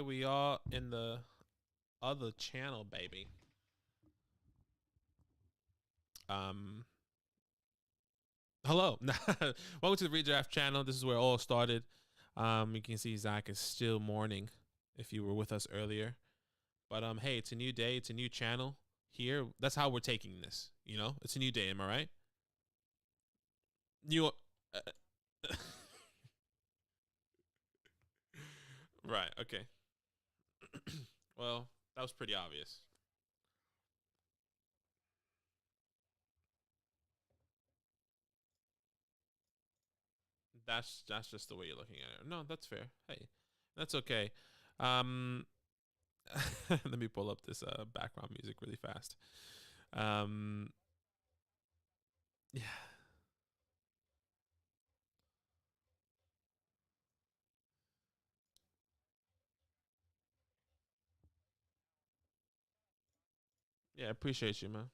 Here we are in the other channel, baby. Hello. Welcome to the Redraft channel. This is where it all started. You can see Zach is still mourning if you were with us earlier. But hey, it's a new day, it's a new channel here. That's how we're taking this, you know? It's a new day, am I right? New Right, okay. Well, that was pretty obvious. That's just the way you're looking at it. No, that's fair. Hey, that's okay. Let me pull up this background music really fast. Yeah. Yeah, I appreciate you, man.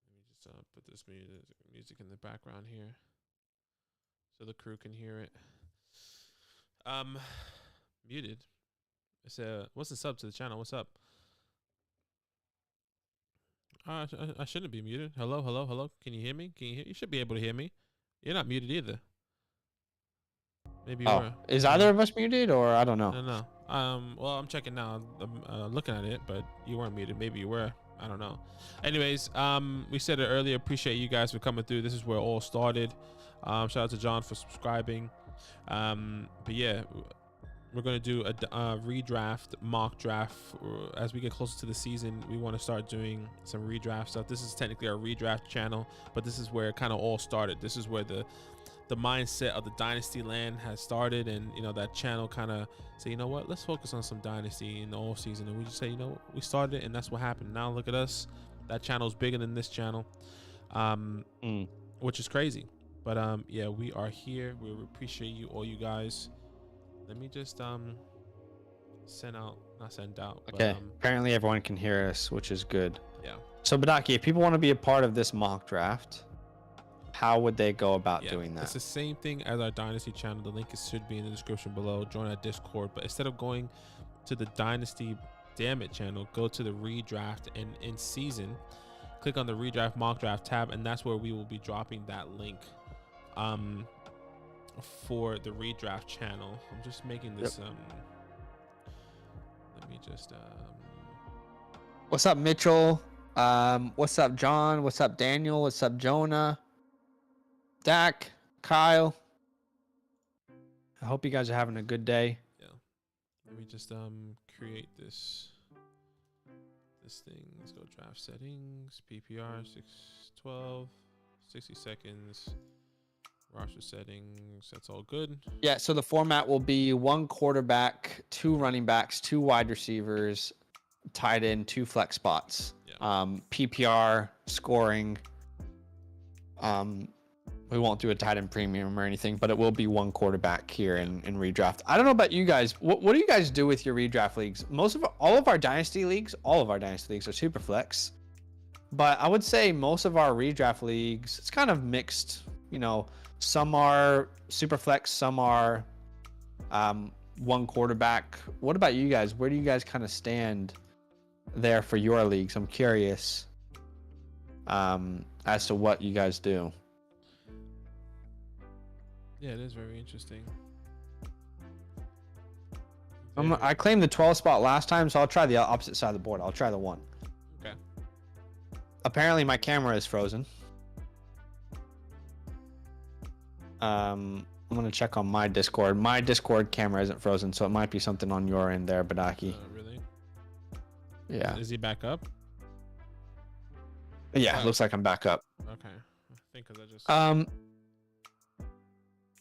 Let me just put this music in the background here so the crew can hear it. Muted. It's what's the sub to the channel? What's up? I shouldn't be muted. Hello, hello, hello. Can you hear me? You should be able to hear me. You're not muted either. Maybe you were. Is either of us muted, or I don't know? No. Well, I'm checking now. I'm looking at it, but you weren't muted. Maybe you were. I don't know. Anyways, we said it earlier. Appreciate you guys for coming through. This is where it all started. Shout out to John for subscribing. But yeah, we're gonna do a redraft, mock draft. As we get closer to the season, we want to start doing some redraft stuff. This is technically our redraft channel, but this is where it kind of all started. This is where the mindset of the dynasty land has started, and you know that channel kind of say, you know what, let's focus on some dynasty in the off season, and we just say, you know, we started it, and that's what happened. Now look at us. That channel is bigger than this channel, which is crazy. But yeah, we are here. We appreciate you, all you guys. Let me just send out. Okay. But, apparently everyone can hear us, which is good. Yeah. So Badaki, if people want to be a part of this mock draft, how would they go about doing that? It's the same thing as our Dynasty channel. The link should be in the description below. Join our Discord. But instead of going to the Dynasty Damn It channel, go to the redraft, and in season, click on the redraft mock draft tab, and that's where we will be dropping that link for the redraft channel. I'm just making this let me just what's up, Mitchell? What's up, John? What's up, Daniel? What's up, Jonah? Dak, Kyle. I hope you guys are having a good day. Yeah. Let me just create this thing. Let's go draft settings, PPR 612, 60 seconds, roster settings. That's all good. Yeah, so the format will be 1 quarterback, 2 running backs, 2 wide receivers, tight end, 2 flex spots. Yeah. PPR scoring. We won't do a tight end premium or anything, but it will be 1 quarterback here in redraft. I don't know about you guys. What do you guys do with your redraft leagues? All of our dynasty leagues are super flex, but I would say most of our redraft leagues, it's kind of mixed. You know, some are super flex, some are 1 quarterback. What about you guys? Where do you guys kind of stand there for your leagues? I'm curious as to what you guys do. Yeah, it is very interesting. I claimed the 12 spot last time, so I'll try the opposite side of the board. I'll try the 1. Okay. Apparently my camera is frozen. I'm gonna check on my Discord. My Discord camera isn't frozen, so it might be something on your end there, Badaki. Really? Yeah. Is he back up? Yeah, looks like I'm back up. Okay. I think because I just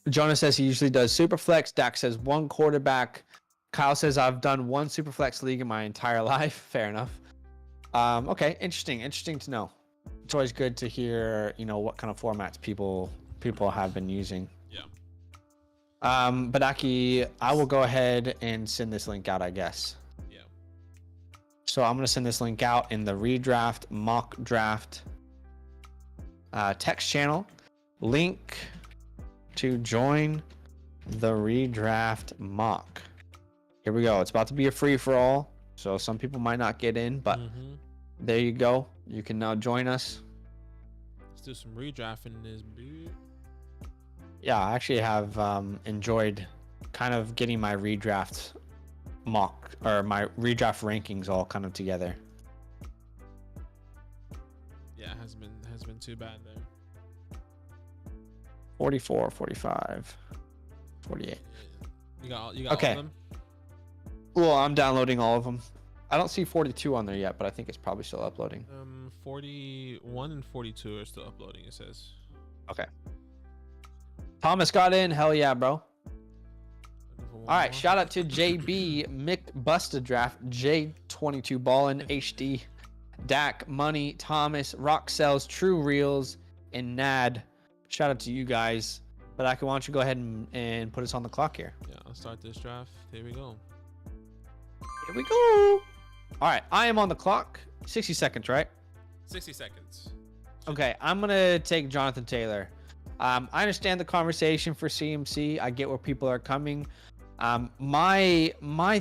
Jonah says he usually does Superflex. Dak says 1 quarterback. Kyle says I've done 1 Superflex league in my entire life. Fair enough. Okay, interesting to know. It's always good to hear, you know, what kind of formats people have been using. Yeah. Badaki, I will go ahead and send this link out, I guess. Yeah. So I'm gonna send this link out in the redraft mock draft text channel. Link to join the redraft mock. Here we go. It's about to be a free for all, so some people might not get in, but there you go. You can now join us. Let's do some redrafting in this dude. Yeah, I actually have enjoyed kind of getting my redraft mock or my redraft rankings all kind of together. Yeah, it hasn't been too bad there. 44, 45, 48. You got okay. all of them? Well, I'm downloading all of them. I don't see 42 on there yet, but I think it's probably still uploading. 41 and 42 are still uploading, it says. Okay. Thomas got in. Hell yeah, bro. All right, shout out to JB, Mick Busta Draft, J22 Ballin, HD, Dak, Money, Thomas, Rock Cells, True Reels, and Nad. Shout out to you guys. But why don't you go ahead and put us on the clock here? Yeah, I'll start this draft. Here we go. Here we go. All right, I am on the clock. 60 seconds, right? 60 seconds. Okay, I'm going to take Jonathan Taylor. I understand the conversation for CMC. I get where people are coming. My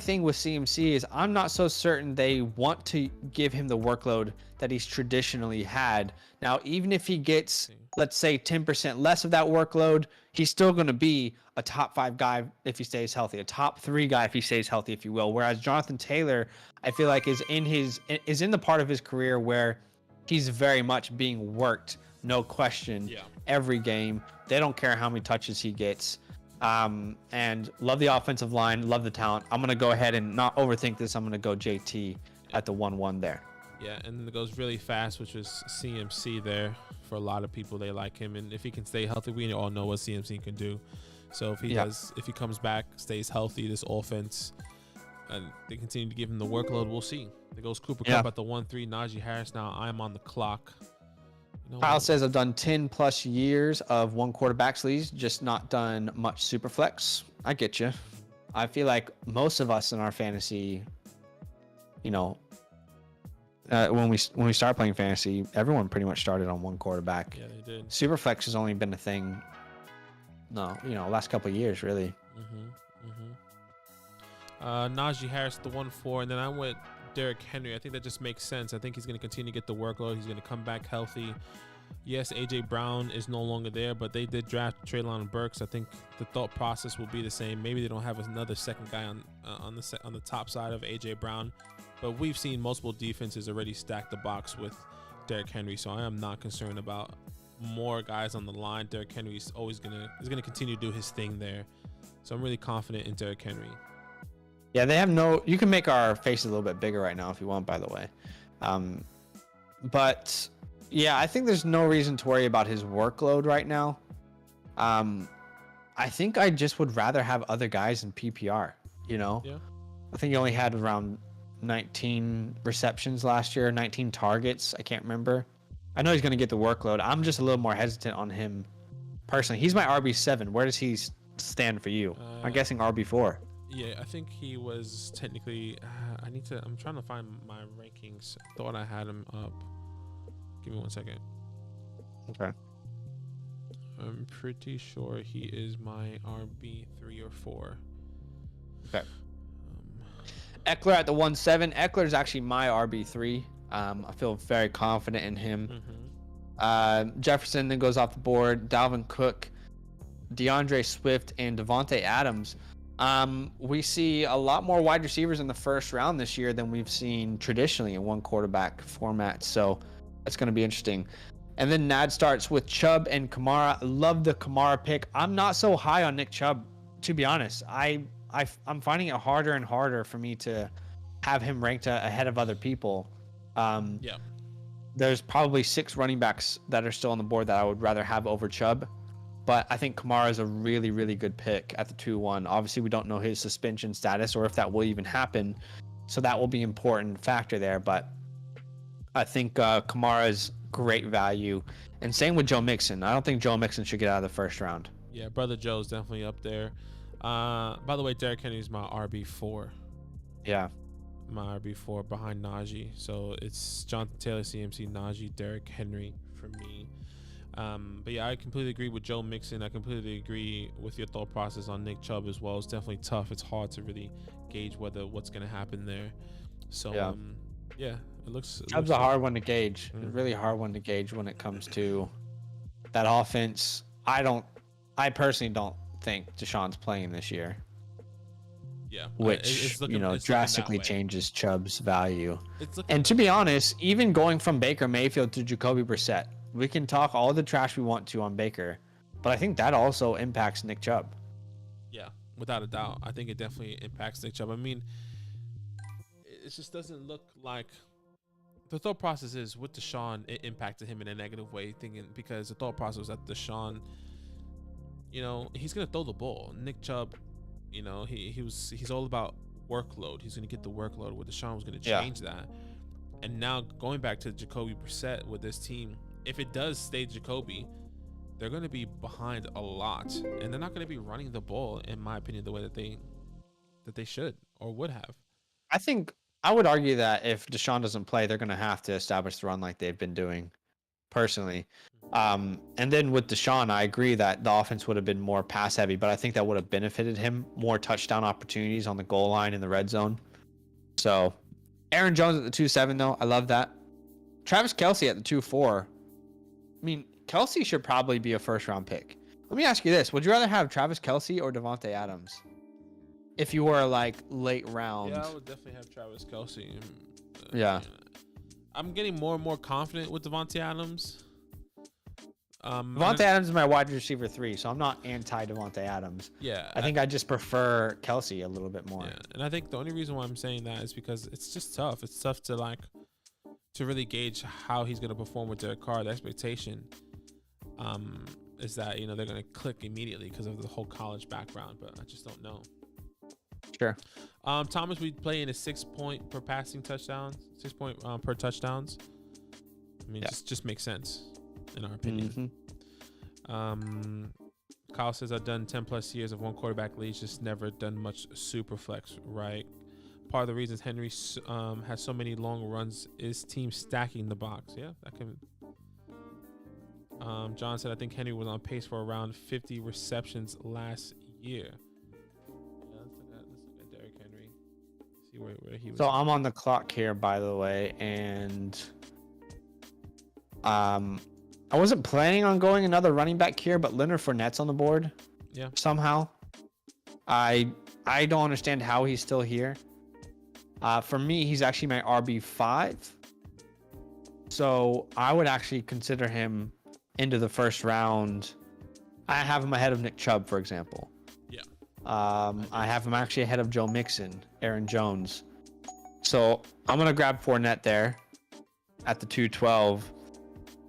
thing with CMC is I'm not so certain they want to give him the workload that he's traditionally had. Now, even if he gets, let's say, 10% less of that workload, he's still going to be a top 5 guy if he stays healthy, a top 3 guy if he stays healthy, if you will. Whereas Jonathan Taylor, I feel like is in the part of his career where he's very much being worked, no question. Yeah. Every game, they don't care how many touches he gets. And love the offensive line, love the talent. I'm gonna go ahead and not overthink this. I'm gonna go JT at the 1-1 there. Yeah, and then it goes really fast, which is CMC there. For a lot of people, they like him, and if he can stay healthy, we all know what CMC can do. So if he comes back, stays healthy, this offense, and they continue to give him the workload, we'll see. There goes Cooper Kupp at the 1-3. Najee Harris. Now I am on the clock. Kyle says I've done 10 plus years of 1 quarterback leagues, just not done much super flex. I get you. I feel like most of us in our fantasy, when we start playing fantasy, everyone pretty much started on 1 quarterback. Yeah, they did. Super flex has only been a thing. Last couple of years really. Najee Harris the 1-4, and then I went Derrick Henry. I think that just makes sense. I think he's going to continue to get the workload. He's going to come back healthy. Yes, AJ Brown is no longer there, but they did draft Treylon Burks. I think the thought process will be the same. Maybe they don't have another second guy on the top side of AJ Brown, but we've seen multiple defenses already stack the box with Derrick Henry, so I am not concerned about more guys on the line. Derrick Henry is always gonna continue to do his thing there, so I'm really confident in Derrick Henry. Yeah, they have you can make our faces a little bit bigger right now if you want, by the way. But yeah, I think there's no reason to worry about his workload right now. I think I just would rather have other guys in PPR, Yeah. I think he only had around 19 receptions last year, 19 targets. I can't remember. I know he's going to get the workload. I'm just a little more hesitant on him personally. He's my RB7. Where does he stand for you? I'm guessing RB4. Yeah, I think he was technically. I'm trying to find my rankings. I thought I had him up. Give me 1 second. Okay. I'm pretty sure he is my RB3 or 4. Okay. Eckler at the 1-7. Eckler is actually my RB3. I feel very confident in him. Jefferson then goes off the board. Dalvin Cook, DeAndre Swift, and Devontae Adams. We see a lot more wide receivers in the first round this year than we've seen traditionally in 1 quarterback format. So that's going to be interesting. And then Nad starts with Chubb and Kamara. Love the Kamara pick. I'm not so high on Nick Chubb, to be honest. I'm finding it harder and harder for me to have him ranked ahead of other people. There's probably 6 running backs that are still on the board that I would rather have over Chubb. But I think Kamara is a really, really good pick at the 2-1. Obviously, we don't know his suspension status or if that will even happen. So that will be an important factor there. But I think Kamara is great value. And same with Joe Mixon. I don't think Joe Mixon should get out of the first round. Yeah, Brother Joe's definitely up there. By the way, Derrick Henry is my RB4. Yeah. my RB4 behind Najee. So it's Jonathan Taylor, CMC, Najee, Derrick Henry for me. But yeah, I completely agree with Joe Mixon. I completely agree with your thought process on Nick Chubb as well. It's definitely tough. It's hard to really gauge what's going to happen there. So yeah, it looks. Chubb's a hard one to gauge. It's a really hard one to gauge when it comes to that offense. I personally don't think Deshaun's playing this year. Yeah, which drastically changes Chubb's value. And to to be honest, even going from Baker Mayfield to Jacoby Brissett, we can talk all the trash we want to on Baker, but I think that also impacts Nick Chubb. Yeah, without a doubt. I think it definitely impacts Nick Chubb. I mean, it just doesn't look like the thought process is with Deshaun, it impacted him in a negative way, because the thought process was that Deshaun, he's gonna throw the ball. Nick Chubb, he's all about workload. He's gonna get the workload. Where Deshaun was gonna change that. And now going back to Jacoby Brissett with this team, if it does stay Jacoby, they're gonna be behind a lot, and they're not gonna be running the ball, in my opinion, the way that they should or would have. I think I would argue that if Deshaun doesn't play, they're gonna have to establish the run like they've been doing, personally. And then with Deshaun, I agree that the offense would have been more pass heavy, but I think that would have benefited him more touchdown opportunities on the goal line in the red zone. So Aaron Jones at the 2.7 though, I love that. Travis Kelce at the 2.4. I mean, Kelce should probably be a first round pick. Let me ask you this: would you rather have Travis Kelce or Devontae Adams? If you were like late round. Yeah, I would definitely have Travis Kelce. Yeah. I'm getting more and more confident with Devontae Adams. Devontae Adams is my wide receiver 3, so I'm not anti Devontae Adams. Yeah. I think I just prefer Kelce a little bit more. Yeah, and I think the only reason why I'm saying that is because it's just tough. It's tough to really gauge how he's going to perform with Derek Carr. The expectation is that, they're going to click immediately because of the whole college background, but I just don't know. Sure. Thomas, we play in a 6 point per passing touchdown, 6 point per touchdowns. I mean, just makes sense in our opinion. Kyle says, I've done 10 plus years of one quarterback leagues, just never done much super flex, right? Part of the reasons Henry has so many long runs is team stacking the box. Yeah, that can. John said, I think Henry was on pace for around 50 receptions last year. Yeah, let's look at Derrick Henry. See where he was. So I'm on the clock here, by the way, and I wasn't planning on going another running back here, but Leonard Fournette's on the board. Yeah. Somehow, I don't understand how he's still here. For me, he's actually my RB5. So I would actually consider him into the first round. I have him ahead of Nick Chubb, for example. Yeah. I have him actually ahead of Joe Mixon, Aaron Jones. So I'm going to grab Fournette there at the 2.12.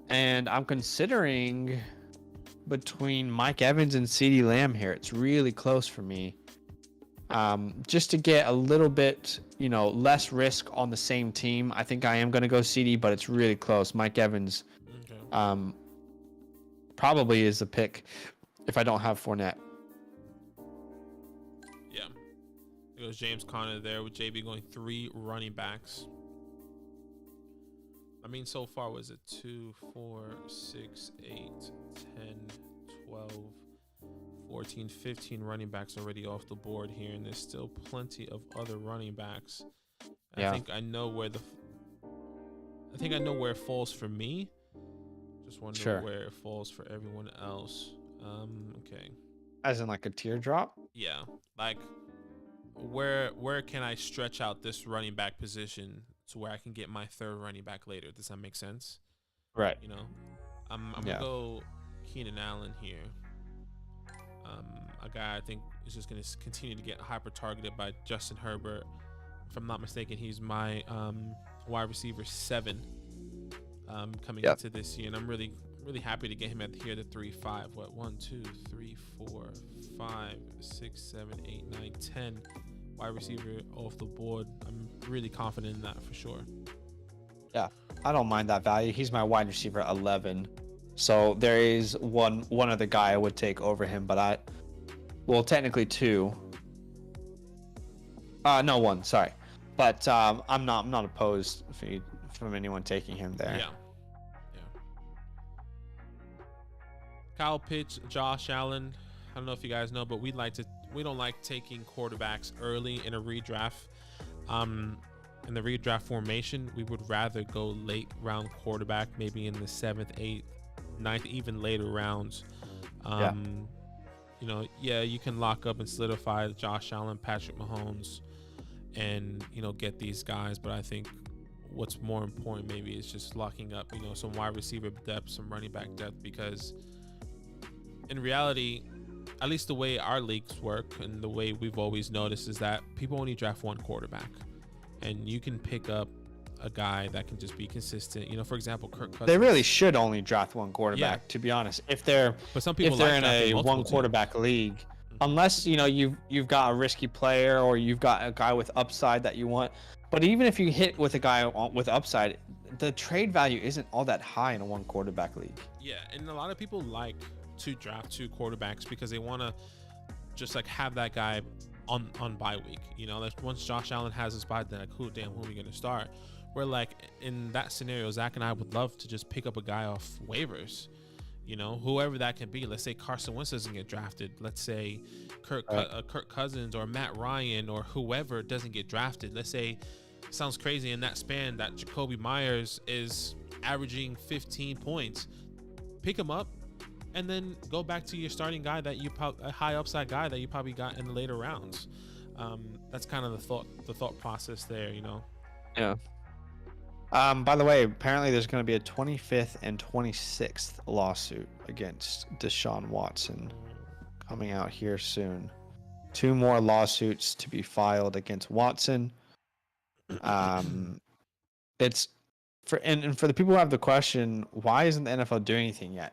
And I'm considering between Mike Evans and CeeDee Lamb here. It's really close for me. Just to get a little bit, less risk on the same team. I think I am going to go CeeDee, but it's really close. Mike Evans probably is the pick if I don't have Fournette. Yeah. There goes James Conner there with JB going 3 running backs. I mean, so far, was it 2, 4, 6, 8, 10, 12, 14, 15 running backs already off the board here, and there's still plenty of other running backs. Yeah. I think I know where it falls for me. Just wondering where it falls for everyone else. Okay. As in like a teardrop? Yeah. Like, where can I stretch out this running back position to where I can get my third running back later? Does that make sense? Right. I'm gonna go Keenan Allen here. A guy I think is just gonna continue to get hyper targeted by Justin Herbert. If I'm not mistaken, he's my wide receiver 7 coming into this year, and I'm really happy to get him at here the 3-5. What 1, 2, 3, 4, 5, 6, 7, 8, 9, 10 wide receiver off the board. I'm really confident in that for sure. Yeah, I don't mind that value. He's my wide receiver 11. So there is one other guy I would take over him, but technically 2. No, 1, sorry. But I'm not opposed from anyone taking him there. Yeah. Kyle Pitts, Josh Allen. I don't know if you guys know, but we don't like taking quarterbacks early in a redraft. In the redraft formation, we would rather go late round quarterback, maybe in the 7th, 8th, 9th, even later rounds. You know, yeah, you can lock up and solidify Josh Allen, Patrick Mahomes, and, you know, get these guys. But I think what's more important maybe is just locking up, you know, some wide receiver depth, some running back depth, because in reality, at least the way our leagues work and the way we've always noticed is that people only draft one quarterback, and you can pick up a guy that can just be consistent. You know, for example, Kirk Cousins. They really should only draft one quarterback, to be honest. If they're in a one quarterback league, unless, you know, you've got a risky player or you've got a guy with upside that you want. But even if you hit with a guy with upside, the trade value isn't all that high in a one quarterback league. Yeah, and a lot of people like to draft two quarterbacks because they want to just like have that guy on bye week. You know, like once Josh Allen has his bye, then like, who are we going to start? Where like in that scenario, Zach and I would love to just pick up a guy off waivers. You know, whoever that can be. Let's say Carson Wentz doesn't get drafted. Let's say Kirk Cousins or Matt Ryan or whoever doesn't get drafted. Let's say, sounds crazy in that span, that Jacoby Myers is averaging 15 points. Pick him up and then go back to your starting guy that a high upside guy that you probably got in the later rounds. That's kind of the thought process there, you know? Yeah. By the way, apparently there's going to be a 25th and 26th lawsuit against Deshaun Watson coming out here soon. 2 more lawsuits to be filed against Watson. It's for the people who have the question, why isn't the NFL doing anything yet?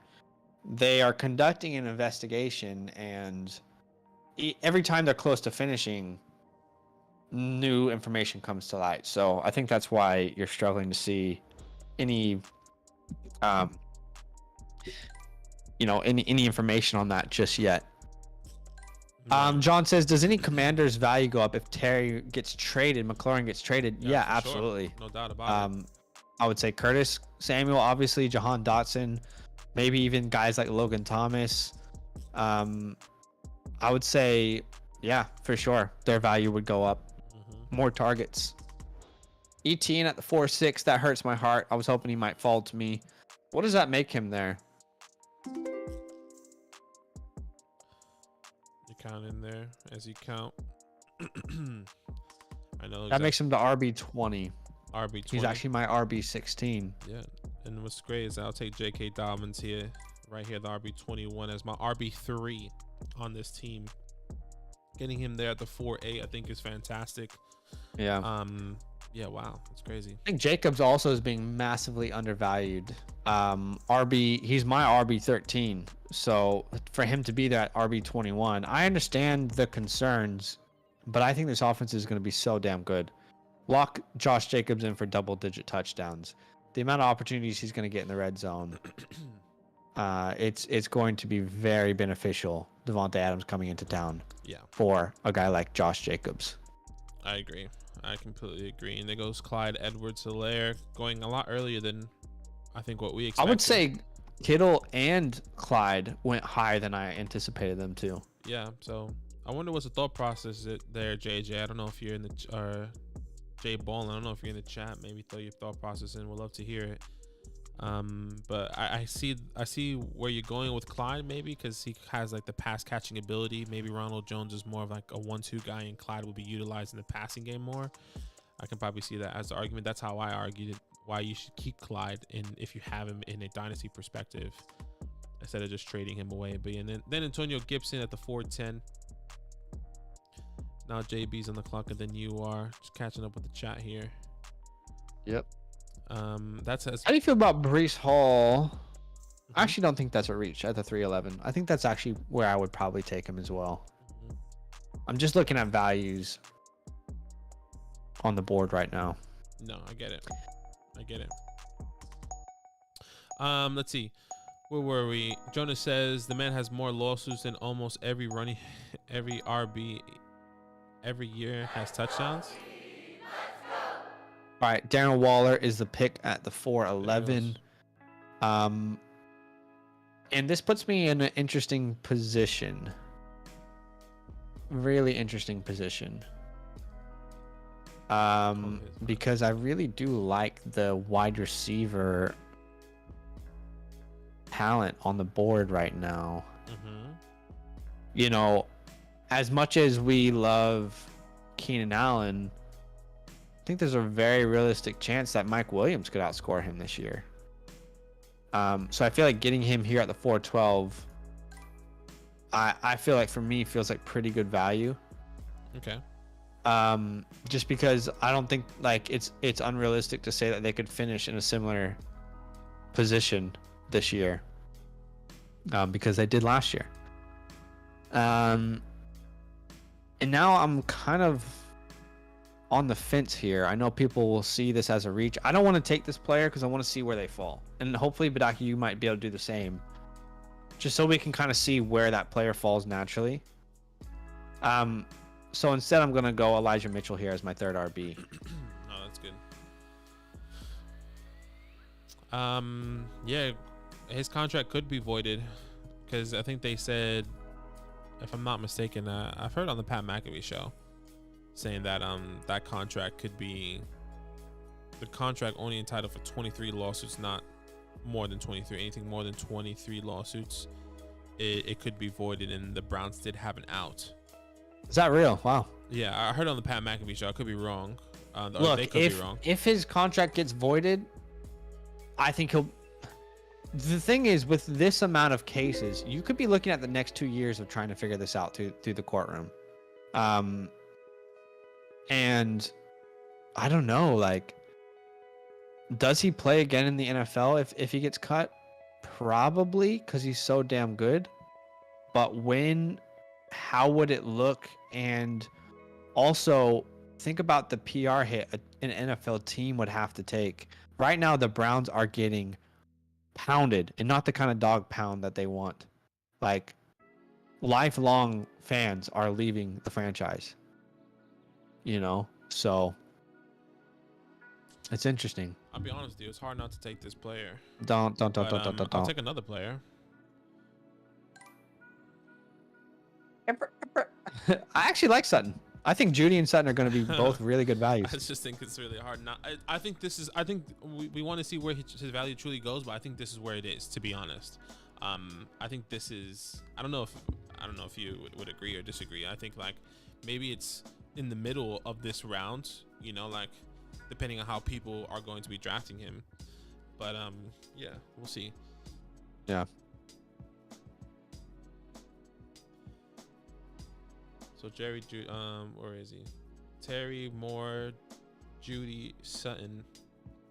They are conducting an investigation, and every time they're close to finishing, new information comes to light. So I think that's why you're struggling to see any any information on that just yet. John says, does any Commander's value go up if Terry gets traded, McLaurin gets traded? Yeah, absolutely. Sure. No doubt about it. I would say Curtis Samuel, obviously, Jahan Dotson, maybe even guys like Logan Thomas. I would say, yeah, for sure, their value would go up. More targets. Etienne at the 4-6, that hurts my heart. I was hoping he might fall to me. What does that make him there? You count in there as you count. I know that makes him the RB20. RB20. He's actually my RB16. Yeah, and what's great is I'll take J.K. Dobbins here, right here, the RB21 as my RB3 on this team. Getting him there at the 4-8, I think, is fantastic. Yeah. Yeah. Wow, that's crazy. I think Jacobs also is being massively undervalued. He's my RB13. So for him to be there at RB21, I understand the concerns, but I think this offense is going to be so damn good. Lock Josh Jacobs in for double-digit touchdowns. The amount of opportunities he's going to get in the red zone, it's going to be very beneficial. Devontae Adams coming into town. Yeah. For a guy like Josh Jacobs. I agree. I completely agree. And there goes Clyde Edwards-Helaire, going a lot earlier than I think what we expected. I would say Kittle and Clyde went higher than I anticipated them to. Yeah. So I wonder what's the thought process there, JJ. I don't know if you're in the Jay Ball. I don't know if you're in the chat. Maybe throw your thought process in. We'd love to hear it. But I see where you're going with Clyde, maybe because he has like the pass catching ability. Maybe Ronald Jones is more of like a 1-2 guy, and Clyde will be utilized in the passing game more. I can probably see that as the argument. That's how I argued it, why you should keep Clyde in if you have him in a dynasty perspective instead of just trading him away. But and then Antonio Gibson at the 4-10. Now JB's on the clock, and then you are just catching up with the chat here. Yep. That's how do you feel about Breece Hall? I actually don't think that's a reach at the 311. I think that's actually where I would probably take him as well. I'm just looking at values on the board right now. No, I get it. Let's see. Where were we? Jonas says the man has more lawsuits than almost every RB every year has touchdowns. All right, Darren Waller is the pick at the 411. And this puts me in an interesting position. Really interesting position. Because I really do like the wide receiver talent on the board right now. You know, as much as we love Keenan Allen, I think there's a very realistic chance that Mike Williams could outscore him this year. So I feel like getting him here at the 412, I feel like for me feels like pretty good value. Okay. Just because I don't think like it's unrealistic to say that they could finish in a similar position this year. Because they did last year. And now I'm kind of on the fence here. I know people will see this as a reach. I don't want to take this player because I want to see where they fall. And hopefully, Badaki, you might be able to do the same. Just so we can kind of see where that player falls naturally. So instead, I'm going to go Elijah Mitchell here as my third RB. Oh, that's good. Yeah, his contract could be voided because I think they said, if I'm not mistaken, I've heard on the Pat McAfee show saying that that contract could be, the contract only entitled for 23 lawsuits, not more than 23. Anything more than 23 lawsuits, it could be voided, and the Browns did have an out. Is that real? Wow. Yeah, I heard on the Pat McAfee show. I could be wrong. Look, they could be wrong. If his contract gets voided, I think he'll. The thing is, with this amount of cases, you could be looking at the next 2 years of trying to figure this out through the courtroom. And I don't know, like, does he play again in the NFL if he gets cut? Probably, because he's so damn good. But when, how would it look? And also, think about the PR hit an NFL team would have to take. Right now, the Browns are getting pounded, and not the kind of dog pound that they want. Like, lifelong fans are leaving the franchise. You know, so it's interesting. I'll be honest with you, it's hard not to take this player. Don't. I'll take another player. I actually like Sutton. I think Judy and Sutton are going to be both really good values. I just think it's really hard. I think we want to see where his value truly goes, but I think this is where it is, to be honest. I think this is, I don't know if you would agree or disagree. I think like maybe it's in the middle of this round, you know, like depending on how people are going to be drafting him. But yeah, we'll see. Yeah. So where is he? Terry, Moore, Judy, Sutton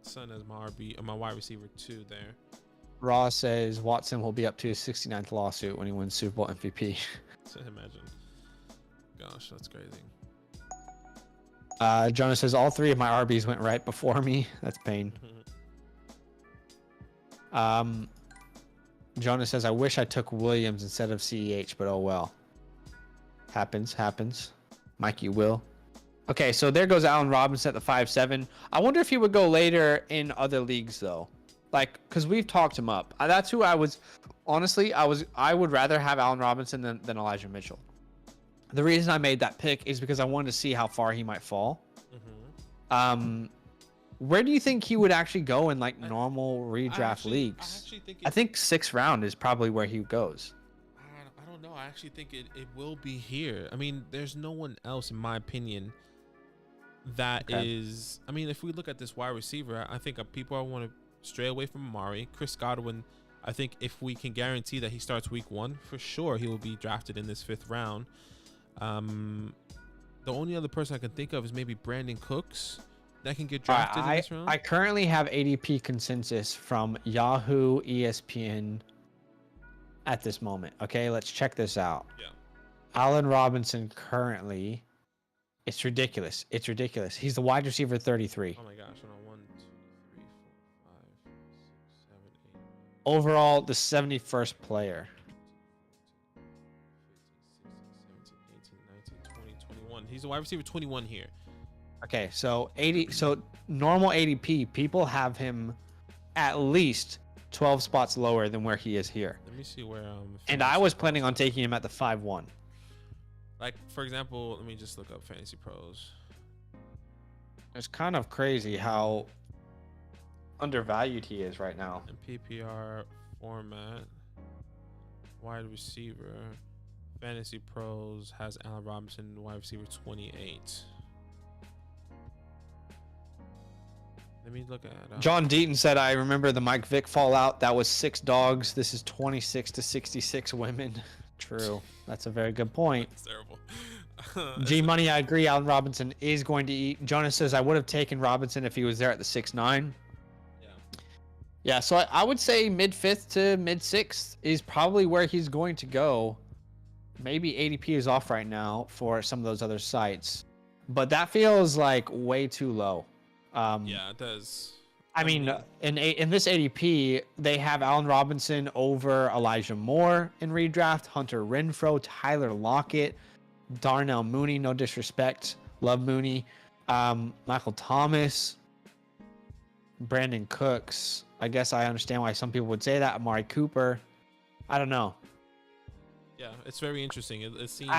as my RB, my wide receiver 2 there. Ross says Watson will be up to his 69th lawsuit when he wins Super Bowl MVP. So imagine. Gosh, that's crazy. Jonas says all 3 of my RBs went right before me. That's pain. Jonas says I wish I took Williams instead of CEH, but oh well. Happens. Mikey will. Okay, so there goes Allen Robinson at the 5-7. I wonder if he would go later in other leagues though. Like, because we've talked him up. That's who I was. Honestly, I would rather have Allen Robinson than Elijah Mitchell. The reason I made that pick is because I wanted to see how far he might fall. Where do you think he would actually go in like normal redraft leagues? I think 6th round is probably where he goes. I don't know. I actually think it will be here. I mean, there's no one else, in my opinion, that is. I mean, if we look at this wide receiver, I think people want to stray away from Amari. Chris Godwin, I think if we can guarantee that he starts week 1, for sure he will be drafted in this 5th round. The only other person I can think of is maybe Brandon Cooks that can get drafted in this round. I currently have ADP consensus from Yahoo, ESPN at this moment. Okay, let's check this out. Yeah. Allen Robinson currently, it's ridiculous. He's the wide receiver 33. Oh my gosh. Hold on. 1, 2, 3, 4, 5, 6, 7, 8. Overall, the 71st player. 15, 16, 17, 18, 19, 20, 21. He's a wide receiver 21 here. Okay, so 80. So normal ADP, people have him at least 12 spots lower than where he is here. Let me see where And I was planning on taking him at the 5-1. Like, for example, let me just look up Fantasy Pros. It's kind of crazy how undervalued he is right now. In PPR format, wide receiver, Fantasy Pros has Allen Robinson, wide receiver 28. Let me look at John Deaton said, I remember the Mike Vick fallout. That was 6 dogs. This is 26 to 66 women. True. That's a very good point. That's terrible. G Money, I agree. Allen Robinson is going to eat. Jonas says, I would have taken Robinson if he was there at the 6-9. Yeah, so I would say mid-5th to mid-6th is probably where he's going to go. Maybe ADP is off right now for some of those other sites. But that feels like way too low. Yeah, it does. I mean, in this ADP, they have Allen Robinson over Elijah Moore in redraft, Hunter Renfrow, Tyler Lockett, Darnell Mooney, no disrespect, love Mooney, Michael Thomas, Brandon Cooks. I guess I understand why some people would say that. Amari Cooper. I don't know. Yeah, it's very interesting. It seems.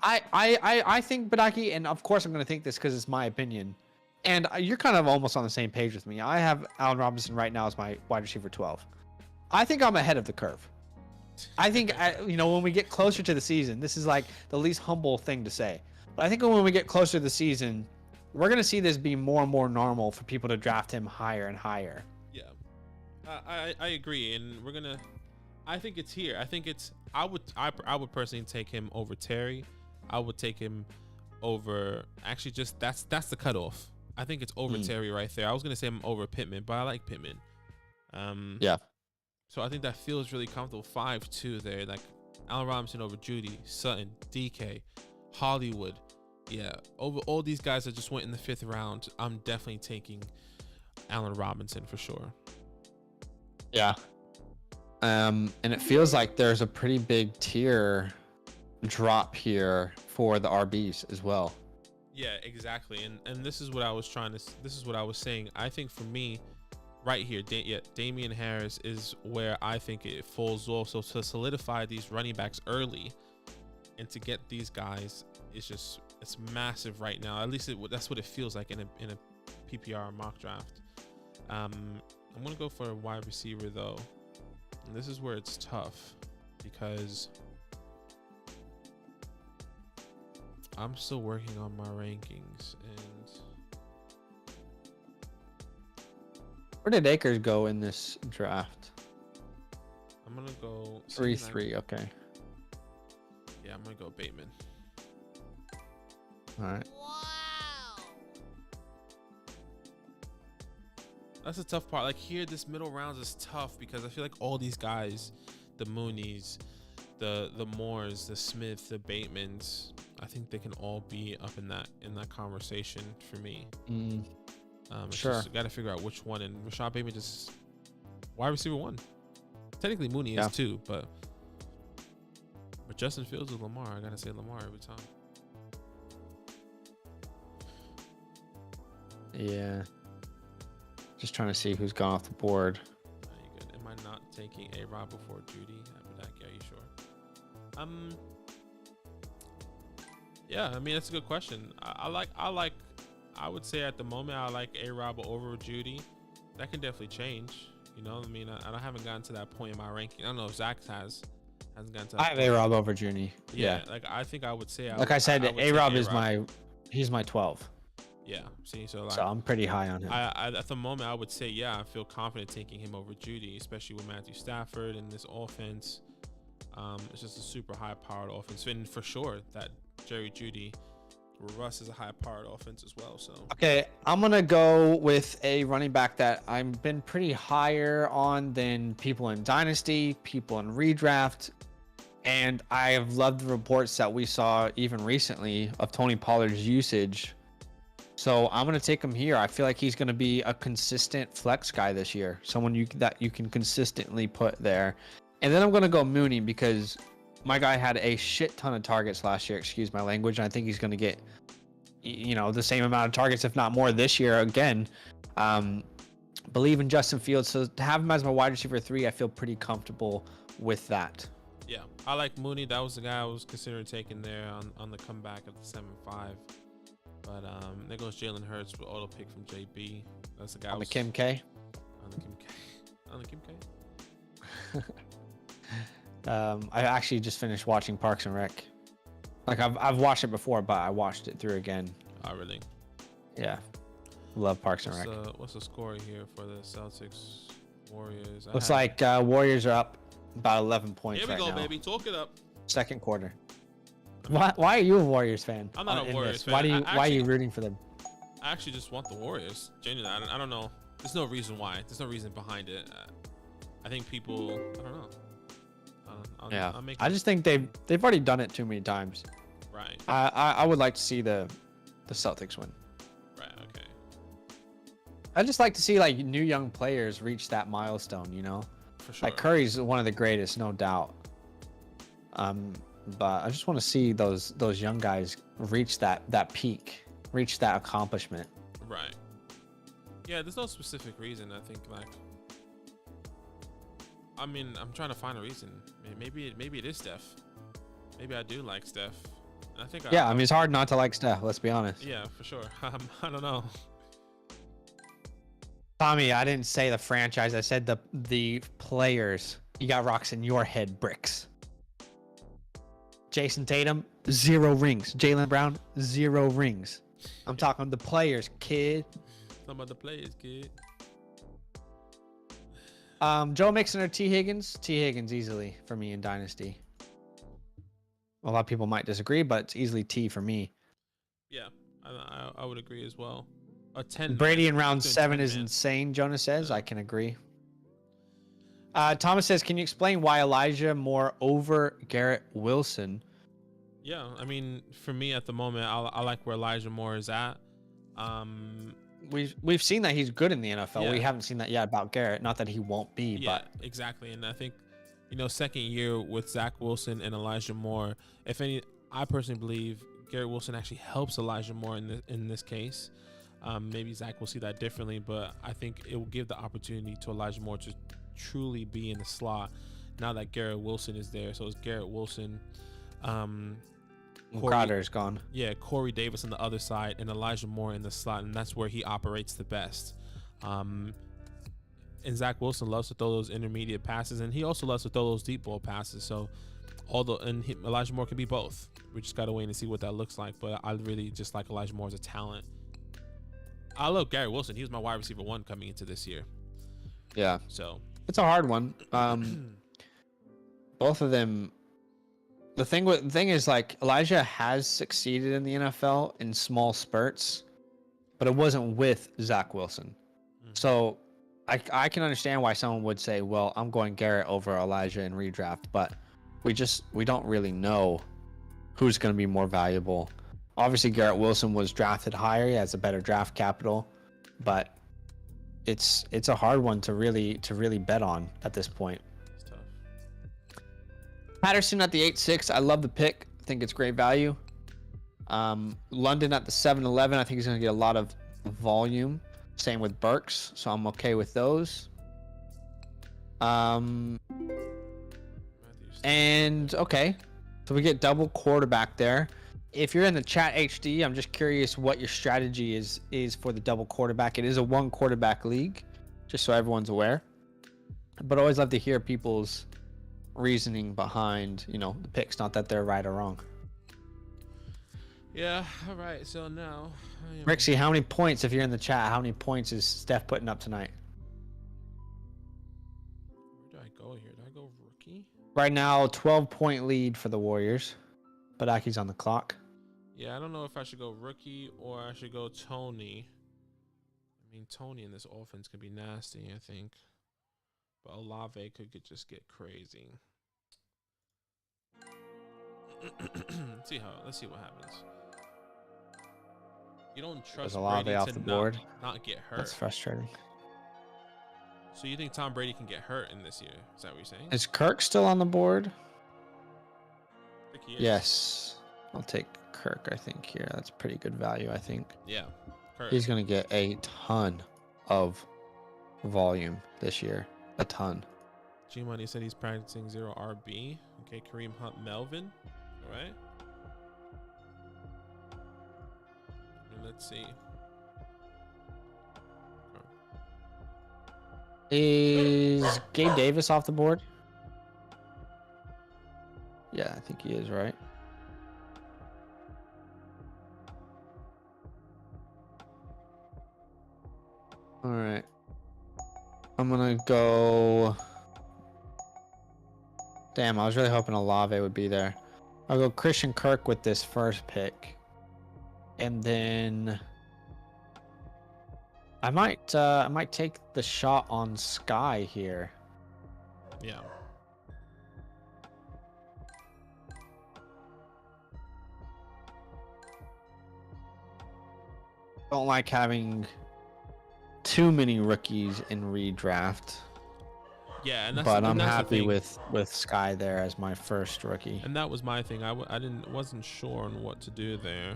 I think Badaki, and of course I'm going to think this because it's my opinion. And you're kind of almost on the same page with me. I have Allen Robinson right now as my wide receiver 12. I think I'm ahead of the curve. I think, when we get closer to the season, this is like the least humble thing to say. But I think when we get closer to the season, we're going to see this be more and more normal for people to draft him higher and higher. Yeah, I agree. And we're going to, I think it's here. I think it's, I would personally take him over Terry. I would take him over, actually just, that's the cutoff. I think it's over Terry right there. I was going to say him over Pittman, but I like Pittman. Yeah. So I think that feels really comfortable. 5-2 there. Like Allen Robinson over Judy, Sutton, DK, Hollywood. Yeah. Over all these guys that just went in the 5th round, I'm definitely taking Allen Robinson for sure. Yeah. And it feels like there's a pretty big tier drop here for the RBs as well. Yeah, exactly. And this is what I was saying. I think for me, right here, Damian Harris is where I think it falls off. So to solidify these running backs early and to get these guys, it's massive right now. At least that's what it feels like in a PPR mock draft. I'm gonna go for a wide receiver though, and this is where it's tough because I'm still working on my rankings. And where did Akers go in this draft? I'm gonna go 3-3. Okay. Yeah, I'm gonna go Bateman. All right. Wow. That's the tough part. Like here, this middle rounds is tough because I feel like all these guys, the Moonies, the Moores, the Smith, the Batemans, I think they can all be up in that conversation for me. Sure. Got to figure out which one. And Rashad Bateman just wide receiver 1. Technically Mooney is 2, but Justin Fields with Lamar. I gotta say Lamar every time. Yeah. Just trying to see who's gone off the board. You good? Am I not taking A-Rob before Judy? Are you sure? Yeah, I mean, that's a good question. I would say at the moment I like A-Rob over Judy. That can definitely change. You know, I mean, I haven't gotten to that point in my ranking. I don't know if Zach hasn't gotten to that I have A-Rob over Judy. Yeah. Like I think I would say. Like I said, A-Rob is he's my 12. Yeah. See, so I'm pretty high on him. I at the moment I would say, yeah, I feel confident taking him over Judy, especially with Matthew Stafford and this offense. It's just a super high-powered offense, and for sure that Jerry Judy, Russ is a high-powered offense as well. So okay, I'm gonna go with a running back that I've been pretty higher on than people in Dynasty, people in Redraft, and I have loved the reports that we saw even recently of Tony Pollard's usage. So I'm gonna take him here. I feel like he's gonna be a consistent flex guy this year, someone that you can consistently put there. And then I'm gonna go Mooney because my guy had a shit ton of targets last year. Excuse my language. And I think he's gonna get you know, the same amount of targets, if not more, this year again. Believe in Justin Fields, so to have him as my wide receiver 3, I feel pretty comfortable with that. Yeah, I like Mooney. That was the guy I was considering taking there on the comeback of the 7-5. But there goes Jalen Hurts with auto pick from JB. That's the guy On the Kim K. On the Kim K. On the Kim K. I actually just finished watching Parks and Rec. Like I've watched it before, but I watched it through again. Oh, really? Yeah, love Parks and Rec. What's the score here for the Celtics Warriors? Looks like Warriors are up about 11 points right now. Here we go, baby. Talk it up. Second quarter. Why are you a Warriors fan? I'm not a Warriors fan. Why are you rooting for them? I actually just want the Warriors. Genuinely, I don't know. There's no reason why. There's no reason behind it. I think people. I don't know. I just think they've already done it too many times. Right. I would like to see the Celtics win. Right. Okay. I just like to see like new young players reach that milestone. You know. For sure. Like Curry's one of the greatest, no doubt. But I just want to see those young guys reach that peak, reach that accomplishment. Right. Yeah, there's no specific reason. I think I mean, I'm trying to find a reason. Maybe it is Steph. Maybe I do like Steph. I think. Yeah, I mean it's hard not to like Steph. Let's be honest. Yeah, for sure. I don't know. Tommy, I didn't say the franchise. I said the players. You got rocks in your head, bricks. Jason Tatum, 0 rings. Jaylen Brown, 0 rings. I'm talking the players, kid. Some of the players, kid. Joe Mixon or T. Higgins? T. Higgins easily for me in Dynasty. A lot of people might disagree, but it's easily T for me. Yeah, I would agree as well. A 10. Brady in round 7 is insane, Jonas says. I can agree. Thomas says, can you explain why Elijah Moore over Garrett Wilson? Yeah, I mean, for me at the moment, I like where Elijah Moore is at. We've seen that he's good in the NFL. Yeah. We haven't seen that yet about Garrett. Not that he won't be, Yeah, but exactly. And I think, second year with Zach Wilson and Elijah Moore, I personally believe Garrett Wilson actually helps Elijah Moore in this case. Maybe Zach will see that differently, but I think it will give the opportunity to Elijah Moore to truly be in the slot now that Garrett Wilson is there. So it's Garrett Wilson, Crowder is gone. Yeah, Corey Davis on the other side and Elijah Moore in the slot, and that's where he operates the best. And Zach Wilson loves to throw those intermediate passes, and he also loves to throw those deep ball passes. So Elijah Moore can be both. We just gotta wait and see what that looks like. But I really just like Elijah Moore as a talent. I love Garrett Wilson. He was my wide receiver 1 coming into this year. Yeah. So it's a hard one. Both of them. The thing is, like, Elijah has succeeded in the NFL in small spurts, but it wasn't with Zach Wilson. Mm-hmm. So I can understand why someone would say, well, I'm going Garrett over Elijah in redraft, but we don't really know who's going to be more valuable. Obviously, Garrett Wilson was drafted higher. He has a better draft capital, but it's a hard one to really bet on at this point. It's tough. Patterson at the 8-6. I love the pick. I think it's great value. London at the 7-11. I think he's going to get a lot of volume. Same with Burks, so I'm okay with those. And okay, so we get double quarterback there. If you're in the chat HD, I'm just curious what your strategy is for the double quarterback. It is a 1 quarterback league, just so everyone's aware. But I always love to hear people's reasoning behind, the picks, not that they're right or wrong. Yeah, all right. So now, Rixie, how many points, if you're in the chat, how many points is Steph putting up tonight? Where do I go here? Do I go rookie? Right now, 12-point lead for the Warriors. Badaki's on the clock. Yeah, I don't know if I should go rookie or I should go Tony. I mean, Tony in this offense could be nasty, I think. But Olave could just get crazy. Let's see what happens. You don't trust Olave Brady off to the board. not get hurt. That's frustrating. So you think Tom Brady can get hurt in this year? Is that what you're saying? Is Kirk still on the board? I think he is. Yes. I'll take Kirk, I think, here. That's pretty good value, I think. Yeah. Kurt. He's going to get a ton of volume this year. A ton. G Money said he's practicing 0 RB. Okay, Kareem Hunt Melvin. All right. And let's see. Is Gabe Davis off the board? Yeah, I think he is, right? All right. I'm going to go... Damn, I was really hoping Olave would be there. I'll go Christian Kirk with this first pick. And then... I might take the shot on Sky here. Yeah. Don't like having too many rookies in redraft. Yeah, and that's, but and I'm that's happy with Sky there as my first rookie. And that was my thing. I wasn't sure on what to do there.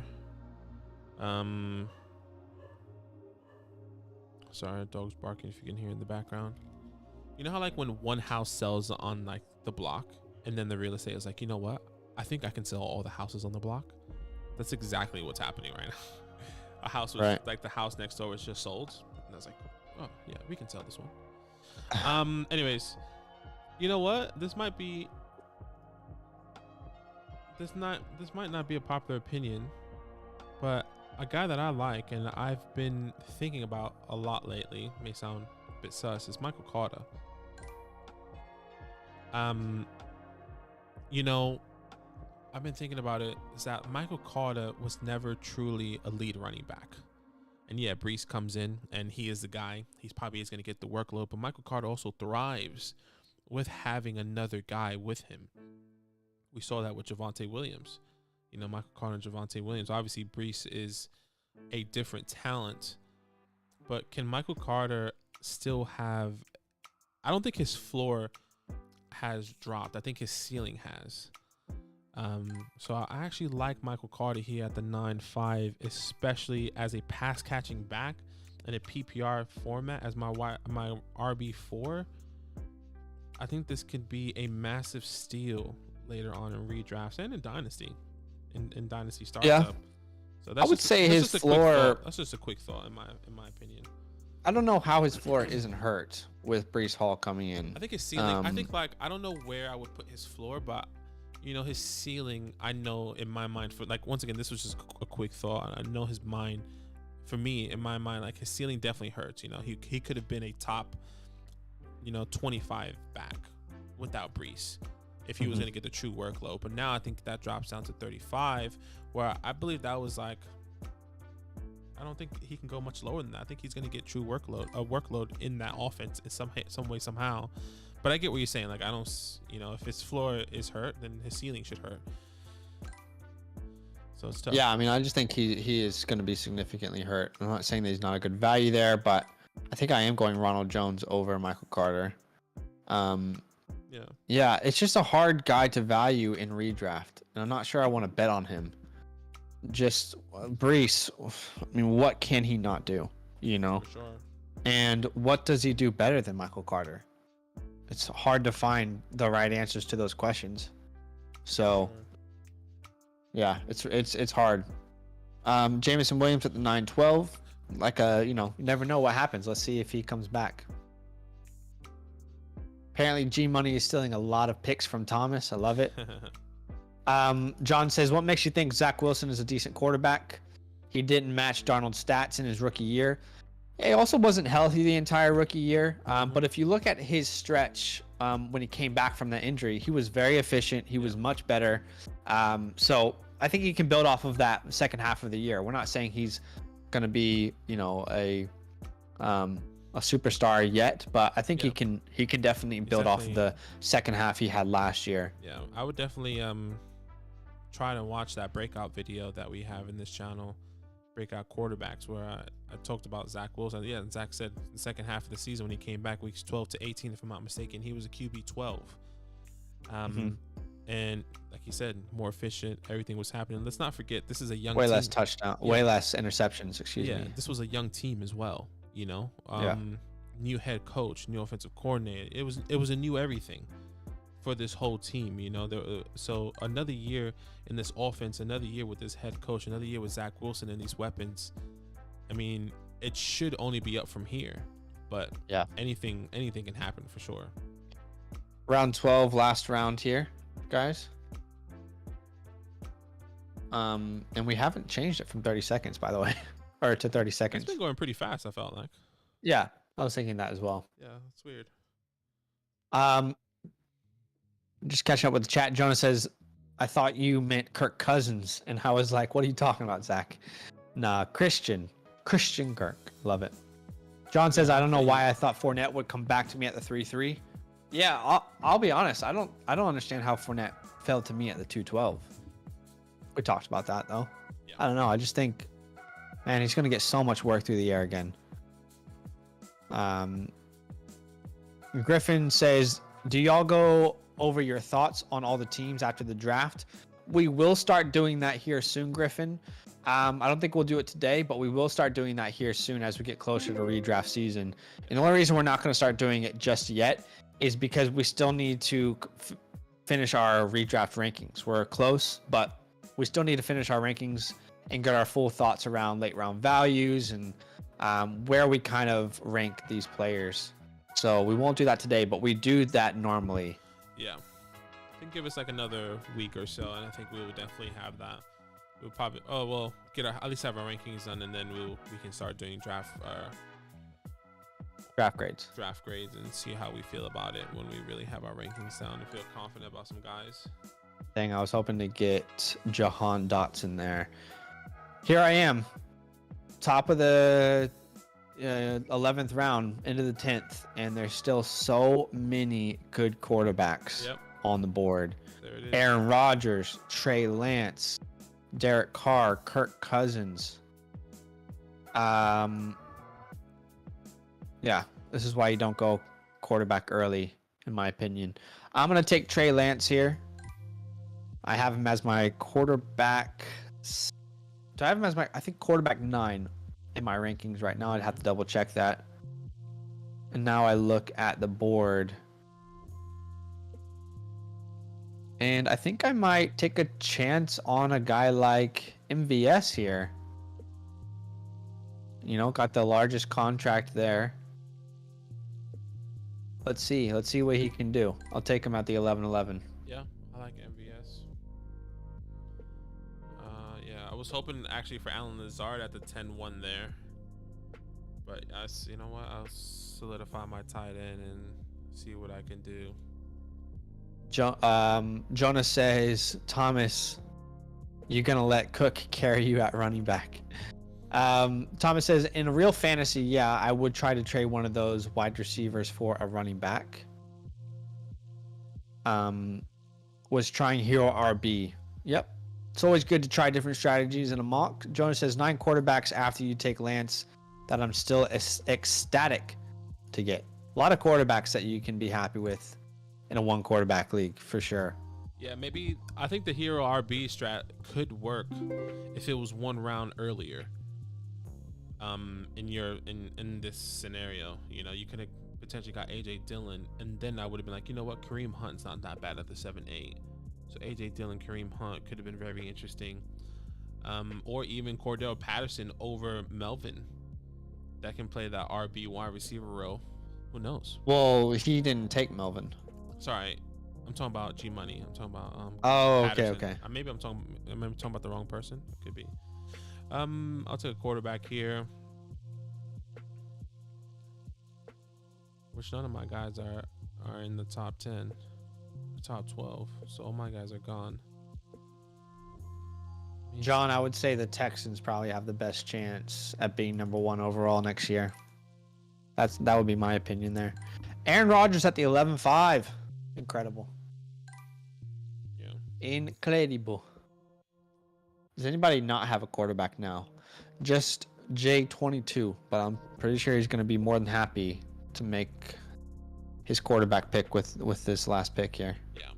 Sorry, dog's barking if you can hear in the background. You know how like when one house sells on like the block and then the real estate is like, you know what? I think I can sell all the houses on the block. That's exactly what's happening right now. A house was like the house next door was just sold. And I was like, oh yeah, we can sell this one. Anyways, you know what? This might not be a popular opinion, but a guy that I like and I've been thinking about a lot lately, may sound a bit sus, is Michael Carter. You know, I've been thinking about it, is that Michael Carter was never truly a lead running back. And yeah, Brees comes in and he is the guy. He's probably is going to get the workload, but Michael Carter also thrives with having another guy with him. We saw that with Javonte Williams. You know, Michael Carter and Javonte Williams. Obviously, Brees is a different talent, but can Michael Carter still have... I don't think his floor has dropped. I think his ceiling has. So I actually like Michael Carter here at the 9.5, especially as a pass catching back in a PPR format as my RB4. I think this could be a massive steal later on in redrafts and in Dynasty, in Dynasty startup. Yeah. So that's I would say his floor. That's just a quick thought in my opinion. I don't know how his floor isn't hurt with Brees Hall coming in. I think his ceiling. I think like I don't know where I would put his floor, but you know his ceiling. I know in my mind, for like once again, this was just a quick thought. I know his mind. For me, in my mind, like his ceiling definitely hurts. You know, he could have been a top, 25 back without Brees if he was going to get the true workload. But now I think that drops down to 35, where I believe that was like, I don't think he can go much lower than that. I think he's going to get true workload in that offense in some way, somehow. But I get what you're saying. Like, I don't, if his floor is hurt, then his ceiling should hurt. So it's tough. Yeah, I mean, I just think he is going to be significantly hurt. I'm not saying that he's not a good value there, but I think I am going Ronald Jones over Michael Carter. Yeah, it's just a hard guy to value in redraft, and I'm not sure I want to bet on him. Just Brees, I mean, what can he not do? For sure. And what does he do better than Michael Carter? It's hard to find the right answers to those questions. So, yeah, it's hard. Jameson Williams at the 9.12. Like you never know what happens. Let's see if he comes back. Apparently, G Money is stealing a lot of picks from Thomas. I love it. John says, what makes you think Zach Wilson is a decent quarterback? He didn't match Darnold's stats in his rookie year. He also wasn't healthy the entire rookie year. But if you look at his stretch when he came back from that injury, he was very efficient. He was much better. So I think he can build off of that second half of the year. We're not saying he's going to be, a superstar yet, but I think he can definitely build off of the second half he had last year. Yeah, I would definitely try to watch that breakout video that we have in this channel, breakout quarterbacks, where I talked about Zach Wilson. Yeah, and Zach said the second half of the season when he came back, weeks 12 to 18, if I'm not mistaken, he was a QB 12. and like you said, more efficient. Everything was happening. Let's not forget, this is a young Way team. less touchdown, way less interceptions. Excuse me. This was a young team as well. You know, Yeah. new head coach, new offensive coordinator. It was a new everything for this whole team. You know, so another year in this offense, another year with this head coach, another year with Zach Wilson and these weapons. I mean, it should only be up from here. But yeah, anything can happen for sure. Round 12, last round here, guys. And we haven't changed it from 30 seconds, by the way, or to 30 seconds. It's been going pretty fast, I felt like. Yeah, I was thinking that as well. Yeah, that's weird. Just catching up with the chat. Jonah says, I thought you meant Kirk Cousins. And I was like, what are you talking about, Zach? Nah, Christian Kirk. Love it. John says, I don't know why I thought Fournette would come back to me at the 3-3. Yeah, I'll be honest. I don't understand how Fournette fell to me at the 2-12. We talked about that, though. Yeah. I don't know. I just think, man, he's going to get so much work through the air again. Griffin says, do y'all go over your thoughts on all the teams after the draft? We will start doing that here soon, Griffin. I don't think we'll do it today, but we will start doing that here soon as we get closer to redraft season. And the only reason we're not going to start doing it just yet is because we still need to finish our redraft rankings. We're close, but we still need to finish our rankings and get our full thoughts around late round values and where we kind of rank these players. So we won't do that today, but we do that normally. Yeah. I think give us like another week or so, and I think we will definitely have that. We'll probably at least have our rankings done, and then we can start doing draft grades and see how we feel about it when we really have our rankings down and feel confident about some guys. Dang, I was hoping to get Jahan Dotson there. Here I am, top of the 11th round into the 10th, and there's still so many good quarterbacks on the board. There it is. Aaron Rodgers, Trey Lance, Derek Carr, Kirk Cousins. Yeah, this is why you don't go quarterback early, in my opinion. I'm going to take Trey Lance here. I have him as my quarterback. Do I have him as I think quarterback 9 in my rankings right now. I'd have to double check that. And now I look at the board. And I think I might take a chance on a guy like MVS here. You know, got the largest contract there. Let's see what he can do. I'll take him at the 11-11. Yeah, I like MVS. Yeah, I was hoping actually for Alan Lazard at the 10-1 there. But you know what? I'll solidify my tight end and see what I can do. Jonah says, Thomas, you're going to let Cook carry you at running back. Thomas says, in real fantasy, yeah, I would try to trade one of those wide receivers for a running back. Was trying hero RB. Yep. It's always good to try different strategies in a mock. Jonah says, 9 quarterbacks after you take Lance that I'm still ecstatic to get. A lot of quarterbacks that you can be happy with in a 1 quarterback league for sure. Yeah, maybe I think the hero RB strat could work if it was 1 round earlier. In this scenario, you know, you could have potentially got AJ Dillon, and then I would have been like, you know what, Kareem Hunt's not that bad at the 7-8. So AJ Dillon, Kareem Hunt could have been very interesting. Or even Cordell Patterson over Melvin, that can play that RB wide receiver role. Who knows? Well, he didn't take Melvin. Sorry, I'm talking about G Money. I'm talking about Oh, Patterson. okay. Maybe I'm talking about the wrong person. It could be. I'll take a quarterback here, which none of my guys are in the top 10, top 12. So all my guys are gone. John, I would say the Texans probably have the best chance at being number 1 overall next year. That would be my opinion there. Aaron Rodgers at the 11-5. Incredible. Yeah. Incredible. Does anybody not have a quarterback now? Just J22, but I'm pretty sure he's going to be more than happy to make his quarterback pick with this last pick here. Yeah,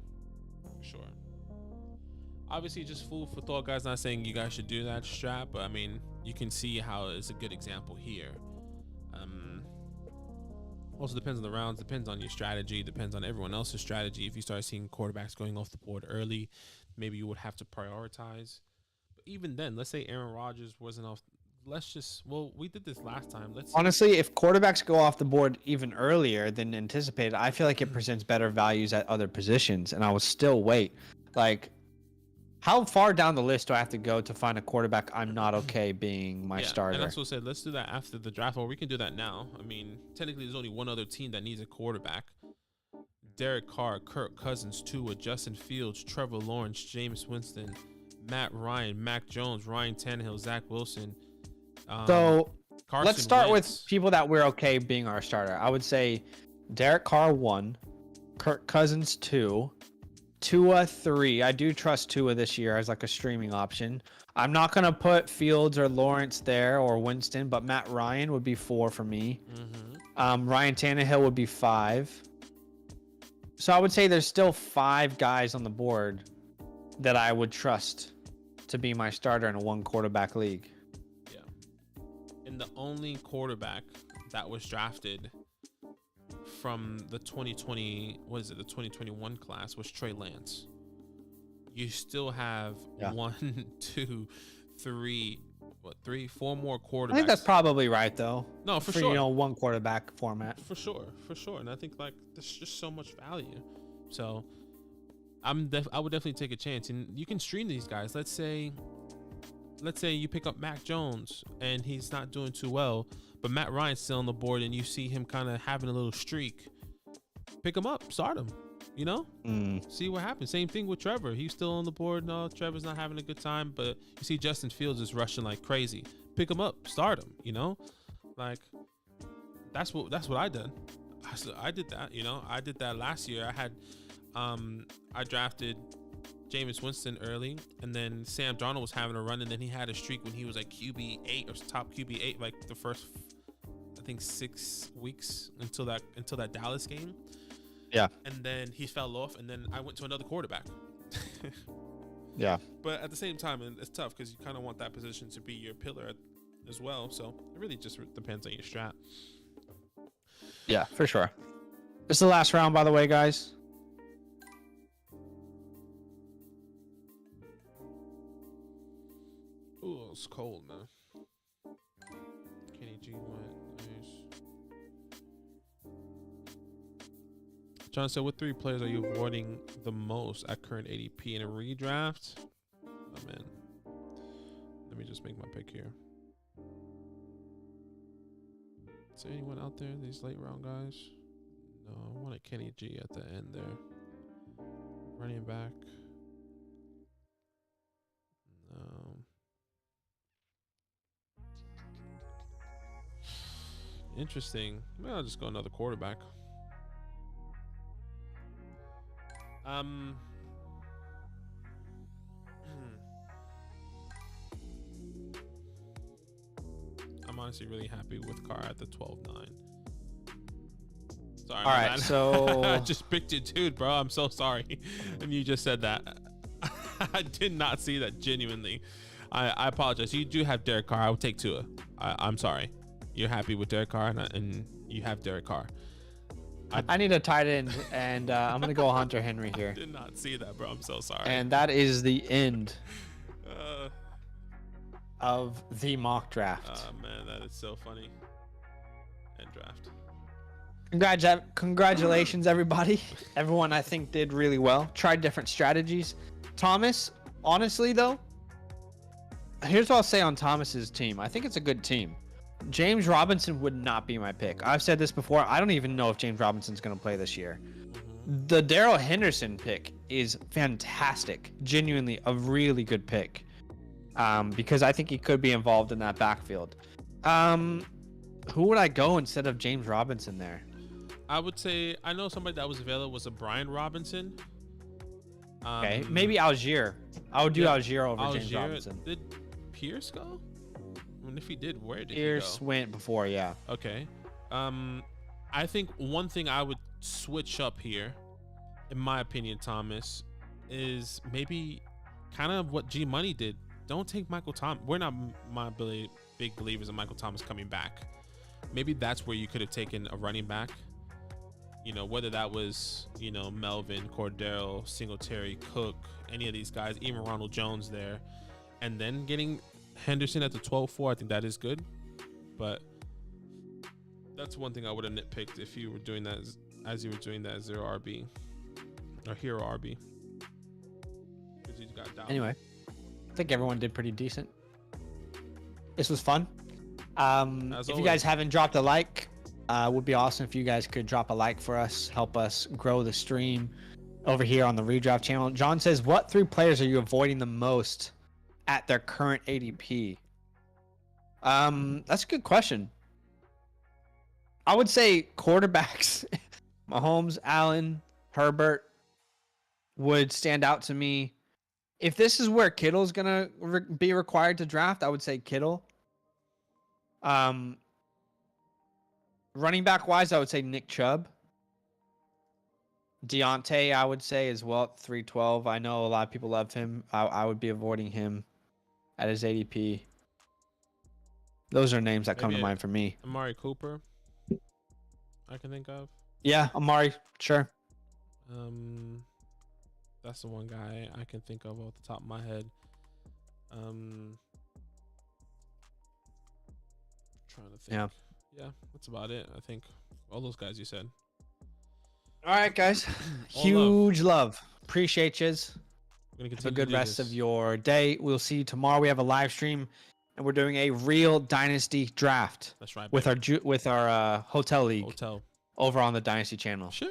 for sure. Obviously, just food for thought, guys. Not saying you guys should do that strap, but I mean, you can see how it's a good example here. Also depends on the rounds, depends on your strategy, depends on everyone else's strategy. If you start seeing quarterbacks going off the board early, maybe you would have to prioritize. But even then, let's say Aaron Rodgers wasn't off. We did this last time. Honestly, if quarterbacks go off the board even earlier than anticipated, I feel like it presents better values at other positions, and I will still wait. Like, how far down the list do I have to go to find a quarterback I'm not okay being my starter? And that's what I said. Let's do that after the draft, or we can do that now. I mean, technically, there's only one other team that needs a quarterback. Derek Carr, Kirk Cousins, Tua, Justin Fields, Trevor Lawrence, Jameis Winston, Matt Ryan, Mac Jones, Ryan Tannehill, Zach Wilson. So let's start Wentz. with people that we're okay being our starter. I would say Derek Carr 1, Kirk Cousins 2, Tua 3. I do trust Tua this year as like a streaming option. I'm not gonna put Fields or Lawrence there or Winston, but Matt Ryan would be 4 for me. Ryan Tannehill would be 5. So I would say there's still 5 guys on the board that I would trust to be my starter in a 1 quarterback league. Yeah. And the only quarterback that was drafted from the 2021 class was Trey Lance. You still have 1, 2, 3, 4 more quarterbacks. I think that's probably right though. No, for sure. 1 quarterback format. For sure. And I think like there's just so much value. So I would definitely take a chance, and you can stream these guys. Let's say you pick up Mac Jones and he's not doing too well, but Matt Ryan's still on the board, and you see him kind of having a little streak. Pick him up, start him. See what happens. Same thing with Trevor. He's still on the board. No, Trevor's not having a good time, but you see Justin Fields is rushing like crazy. Pick him up, start him. Like that's what I did. I did that. I did that last year. I drafted Jameis Winston early, and then Sam Darnold was having a run, and then he had a streak when he was like QB8 or top QB8, like the first, I think 6 weeks until that Dallas game. Yeah. And then he fell off, and then I went to another quarterback. Yeah. But at the same time, and it's tough because you kind of want that position to be your pillar as well. So it really just depends on your strat. Yeah, for sure. This is the last round, by the way, guys. Ooh, it's cold, man. Kenny G went. Nice. John said, what 3 players are you avoiding the most at current ADP in a redraft? Oh, man. Let me just make my pick here. Is there anyone out there, these late round guys? No, I wanted Kenny G at the end there. Running back. No. Interesting. Maybe I'll just go another quarterback. I'm honestly really happy with Carr at the 12-9. Sorry. All right, man. So I just picked it, dude, bro. I'm so sorry. And you just said that. I did not see that, genuinely. I apologize. You do have Derek Carr. I would take Tua. I'm sorry. You're happy with Derek Carr, and you have Derek Carr. I need a tight end, and I'm going to go Hunter Henry here. I did not see that, bro. I'm so sorry. And that is the end of the mock draft. Oh, man, that is so funny. And draft. Congratulations, everybody. Everyone, I think, did really well. Tried different strategies. Thomas, honestly, though, here's what I'll say on Thomas's team. I think it's a good team. James Robinson would not be my pick. I've said this before. I don't even know if James Robinson's going to play this year. The Darrell Henderson pick is fantastic. Genuinely a really good pick. Because I think he could be involved in that backfield. Who would I go instead of James Robinson there? I would say, I know somebody that was available was a Brian Robinson. Okay, maybe Algier. I would do Algier over James Robinson. Did Pierce go? And if he did, where did Pierce he go? went before, yeah. Okay. I think one thing I would switch up here, in my opinion, Thomas, is maybe kind of what G Money did. Don't take Michael Thomas. We're not big believers in Michael Thomas coming back. Maybe that's where you could have taken a running back. You know, whether that was, you know, Melvin, Cordero, Singletary, Cook, any of these guys, even Ronald Jones there, and then getting Henderson at the 12-4, I think that is good. But that's one thing I would have nitpicked if you were doing that as you were doing that 0 RB or hero RB. Because you got down. Anyway, I think everyone did pretty decent. This was fun. If you guys haven't dropped a like, would be awesome if you guys could drop a like for us, help us grow the stream over here on the Redraft channel. John says, what 3 players are you avoiding the most at their current ADP? That's a good question. I would say quarterbacks, Mahomes, Allen, Herbert would stand out to me. If this is where Kittle's going to be required to draft, I would say Kittle. Running back wise, I would say Nick Chubb. Deontay, I would say as well at 312. I know a lot of people love him. I would be avoiding him at his ADP. Those are names that come to mind for me. Amari Cooper, I can think of. Yeah, Amari, sure. That's the one guy I can think of off the top of my head. Trying to think. Yeah, that's about it. I think all those guys you said. All right, guys. Huge love. Appreciate yous. Have a good rest of your day. We'll see you tomorrow. We have a live stream, and we're doing a real Dynasty draft. That's right. With our hotel league. Hotel. Over on the Dynasty channel. Sure.